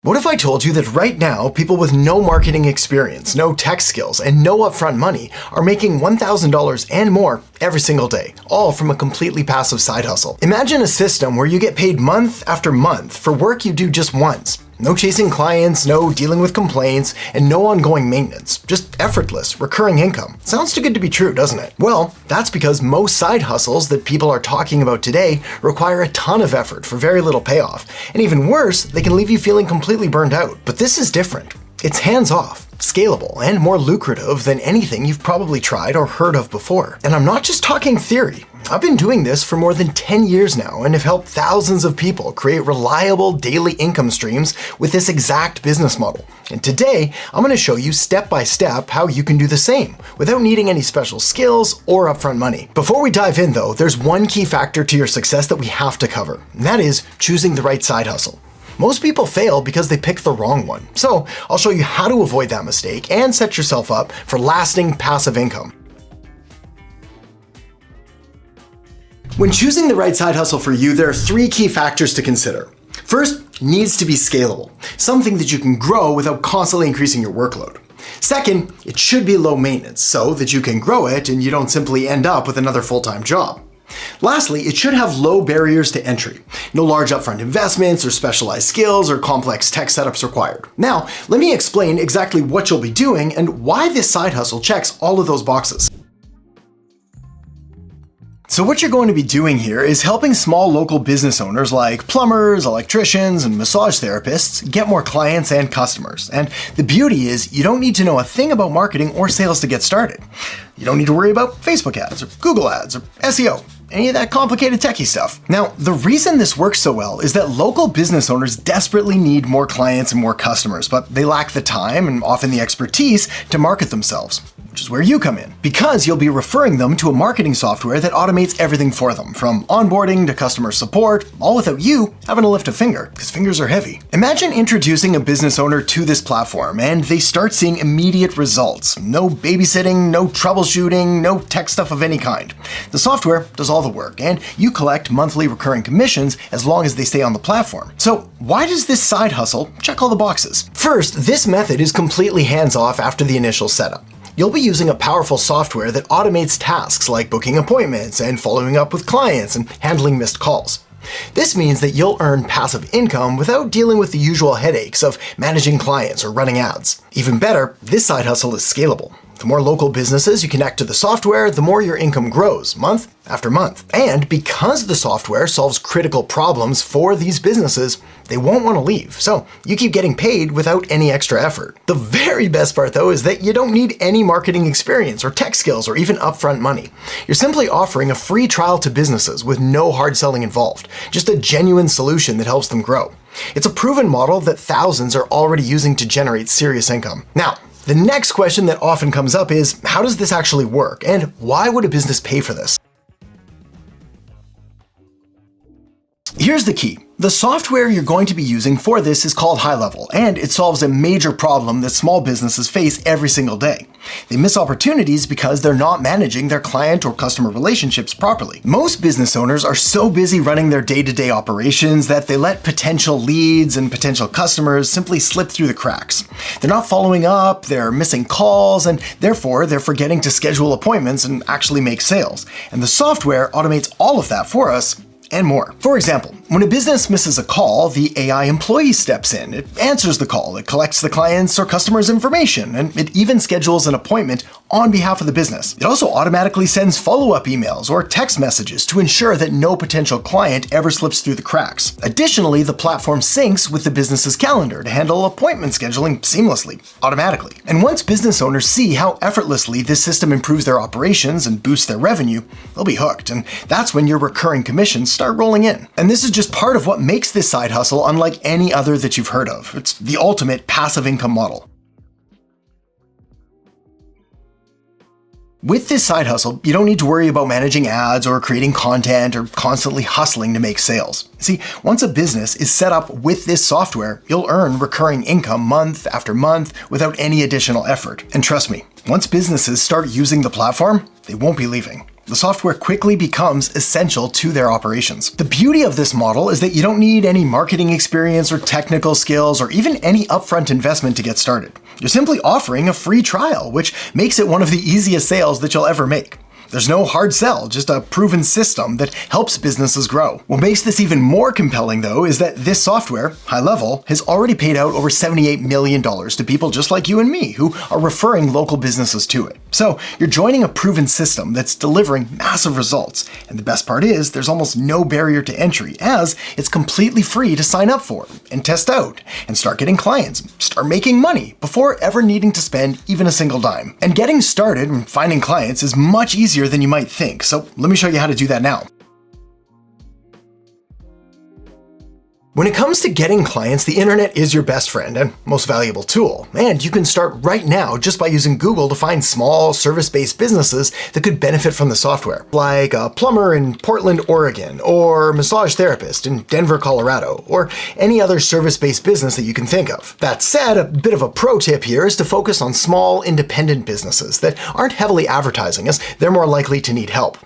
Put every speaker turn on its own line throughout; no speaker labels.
What if I told you that right now, people with no marketing experience, no tech skills, and no upfront money are making $1,000 and more every single day, all from a completely passive side hustle? Imagine a system where you get paid month after month for work you do just once. No chasing clients, no dealing with complaints, and no ongoing maintenance. Just effortless, recurring income. Sounds too good to be true, doesn't it? Well, that's because most side hustles that people are talking about today require a ton of effort for very little payoff. And even worse, they can leave you feeling completely burned out. But this is different. It's hands-off, scalable, and more lucrative than anything you've probably tried or heard of before. And I'm not just talking theory. I've been doing this for more than 10 years now and have helped thousands of people create reliable daily income streams with this exact business model. And today, I'm going to show you step by step how you can do the same without needing any special skills or upfront money. Before we dive in though, there's one key factor to your success that we have to cover, and that is choosing the right side hustle. Most people fail because they pick the wrong one. So I'll show you how to avoid that mistake and set yourself up for lasting passive income. When choosing the right side hustle for you, there are three key factors to consider. First, needs to be scalable, something that you can grow without constantly increasing your workload. Second, it should be low maintenance so that you can grow it and you don't simply end up with another full-time job. Lastly, it should have low barriers to entry. No large upfront investments or specialized skills or complex tech setups required. Now, let me explain exactly what you'll be doing and why this side hustle checks all of those boxes. So what you're going to be doing here is helping small local business owners like plumbers, electricians, and massage therapists get more clients and customers. And the beauty is you don't need to know a thing about marketing or sales to get started. You don't need to worry about Facebook ads or Google ads or SEO, any of that complicated techie stuff. Now, the reason this works so well is that local business owners desperately need more clients and more customers, but they lack the time and often the expertise to market themselves, which is where you come in, because you'll be referring them to a marketing software that automates everything for them, from onboarding to customer support, all without you having to lift a finger, because fingers are heavy. Imagine introducing a business owner to this platform and they start seeing immediate results. No babysitting, no troubleshooting, no tech stuff of any kind. The software does all the work, and you collect monthly recurring commissions as long as they stay on the platform. So why does this side hustle check all the boxes? First, this method is completely hands-off after the initial setup. You'll be using a powerful software that automates tasks like booking appointments and following up with clients and handling missed calls. This means that you'll earn passive income without dealing with the usual headaches of managing clients or running ads. Even better, this side hustle is scalable. The more local businesses you connect to the software, the more your income grows month after month. And because the software solves critical problems for these businesses, they won't want to leave. So you keep getting paid without any extra effort. The very best part though is that you don't need any marketing experience or tech skills or even upfront money. You're simply offering a free trial to businesses with no hard selling involved, just a genuine solution that helps them grow. It's a proven model that thousands are already using to generate serious income. Now, the next question that often comes up is, how does this actually work? And why would a business pay for this? Here's the key. The software you're going to be using for this is called High Level, and it solves a major problem that small businesses face every single day. They miss opportunities because they're not managing their client or customer relationships properly. Most business owners are so busy running their day-to-day operations that they let potential leads and potential customers simply slip through the cracks. They're not following up, they're missing calls, and therefore they're forgetting to schedule appointments and actually make sales. And the software automates all of that for us and more. For example, when a business misses a call, the AI employee steps in. It answers the call, it collects the client's or customer's information, and it even schedules an appointment on behalf of the business. It also automatically sends follow-up emails or text messages to ensure that no potential client ever slips through the cracks. Additionally, the platform syncs with the business's calendar to handle appointment scheduling seamlessly, automatically. And once business owners see how effortlessly this system improves their operations and boosts their revenue, they'll be hooked, and that's when your recurring commissions start rolling in. And this is just part of what makes this side hustle unlike any other that you've heard of. It's the ultimate passive income model. With this side hustle, you don't need to worry about managing ads or creating content or constantly hustling to make sales. See, once a business is set up with this software, you'll earn recurring income month after month without any additional effort. And trust me, once businesses start using the platform, they won't be leaving. the software quickly becomes essential to their operations. The beauty of this model is that you don't need any marketing experience or technical skills or even any upfront investment to get started. You're simply offering a free trial, which makes it one of the easiest sales that you'll ever make. There's no hard sell, just a proven system that helps businesses grow. What makes this even more compelling, though, is that this software, High Level, has already paid out over $78 million to people just like you and me who are referring local businesses to it. So you're joining a proven system that's delivering massive results. And the best part is there's almost no barrier to entry, as it's completely free to sign up for and test out and start getting clients, start making money before ever needing to spend even a single dime. And getting started and finding clients is much easier than you might think, so let me show you how to do that now. When it comes to getting clients, the internet is your best friend and most valuable tool, and you can start right now just by using Google to find small service-based businesses that could benefit from the software, like a plumber in Portland, Oregon, or a massage therapist in Denver, Colorado, or any other service-based business that you can think of. That said, a bit of a pro tip here is to focus on small, independent businesses that aren't heavily advertising, as they're more likely to need help.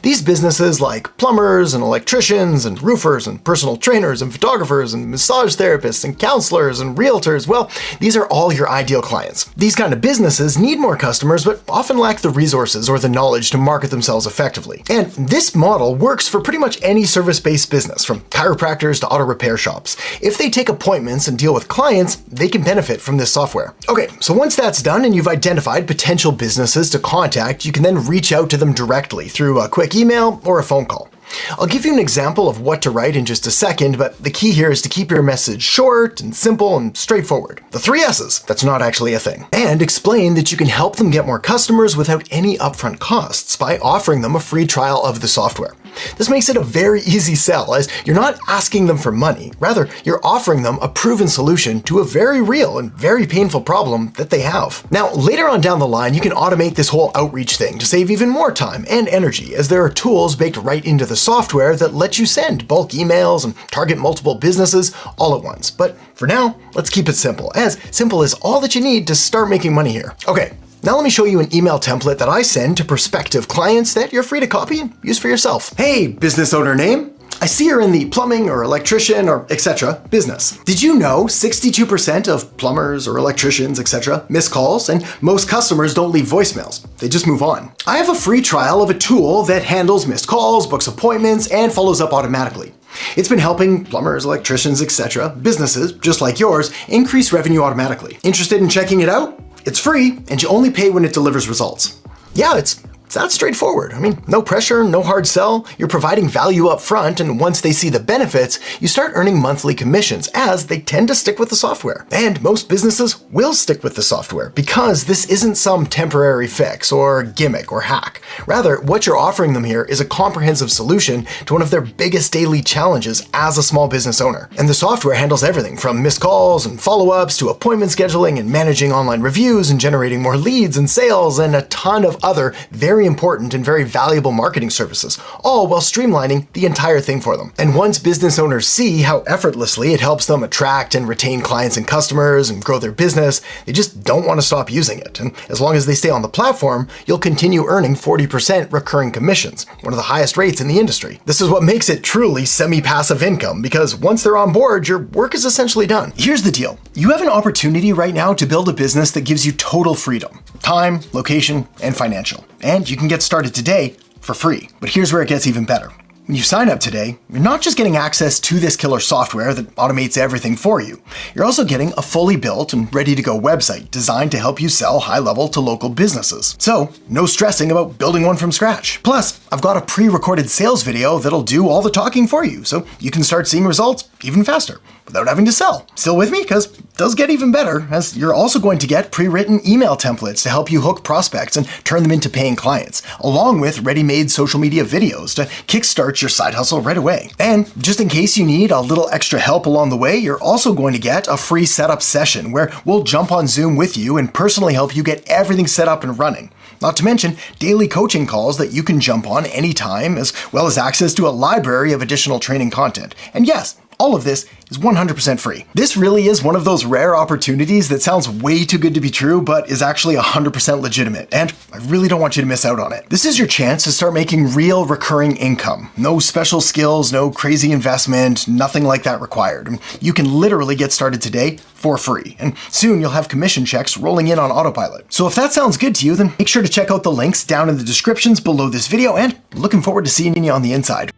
These businesses like plumbers and electricians and roofers and personal trainers and photographers and massage therapists and counselors and realtors, well, these are all your ideal clients. These kind of businesses need more customers but often lack the resources or the knowledge to market themselves effectively. And this model works for pretty much any service-based business, from chiropractors to auto repair shops. If they take appointments and deal with clients, they can benefit from this software. Okay, so once that's done and you've identified potential businesses to contact, you can then reach out to them directly through a quick email or a phone call. I'll give you an example of what to write in just a second, but the key here is to keep your message short and simple and straightforward. The 3 S's, that's not actually a thing. And explain that you can help them get more customers without any upfront costs by offering them a free trial of the software. This makes it a very easy sell, as you're not asking them for money. Rather, you're offering them a proven solution to a very real and very painful problem that they have. Now, later on down the line, you can automate this whole outreach thing to save even more time and energy, as there are tools baked right into the software that let you send bulk emails and target multiple businesses all at once. But for now, let's keep it simple as all that you need to start making money here. Okay. Now let me show you an email template that I send to prospective clients that you're free to copy and use for yourself. Hey, business owner name. I see you're in the plumbing or electrician or etc. business. Did you know 62% of plumbers or electricians, etc. miss calls, and most customers don't leave voicemails. They just move on. I have a free trial of a tool that handles missed calls, books appointments, and follows up automatically. It's been helping plumbers, electricians, etc. businesses, just like yours, increase revenue automatically. Interested in checking it out? It's free, and you only pay when it delivers results. Yeah, it's that straightforward. I mean, no pressure, no hard sell. You're providing value up front, and once they see the benefits, you start earning monthly commissions, as they tend to stick with the software. And most businesses will stick with the software because this isn't some temporary fix or gimmick or hack. Rather, what you're offering them here is a comprehensive solution to one of their biggest daily challenges as a small business owner. And the software handles everything from missed calls and follow-ups to appointment scheduling and managing online reviews and generating more leads and sales and a ton of other very important and very valuable marketing services, all while streamlining the entire thing for them. And once business owners see how effortlessly it helps them attract and retain clients and customers and grow their business, they just don't want to stop using it. And as long as they stay on the platform, you'll continue earning 40% recurring commissions, one of the highest rates in the industry. This is what makes it truly semi-passive income, because once they're on board, your work is essentially done. Here's the deal. You have an opportunity right now to build a business that gives you total freedom, time, location, and financial. And you can get started today for free. But here's where it gets even better. When you sign up today, you're not just getting access to this killer software that automates everything for you. You're also getting a fully built and ready-to-go website designed to help you sell high-level to local businesses. So, no stressing about building one from scratch. Plus, I've got a pre-recorded sales video that'll do all the talking for you, so you can start seeing results even faster without having to sell. Still with me? Because it does get even better, as you're also going to get pre-written email templates to help you hook prospects and turn them into paying clients, along with ready-made social media videos to kickstart your side hustle right away. And just in case you need a little extra help along the way, you're also going to get a free setup session where we'll jump on Zoom with you and personally help you get everything set up and running. Not to mention daily coaching calls that you can jump on anytime, as well as access to a library of additional training content. And yes, all of this is 100% free. This really is one of those rare opportunities that sounds way too good to be true, but is actually 100% legitimate, and I really don't want you to miss out on it. This is your chance to start making real recurring income. No special skills, no crazy investment, nothing like that required. You can literally get started today for free, and soon you'll have commission checks rolling in on autopilot. So if that sounds good to you, then make sure to check out the links down in the descriptions below this video, and looking forward to seeing you on the inside.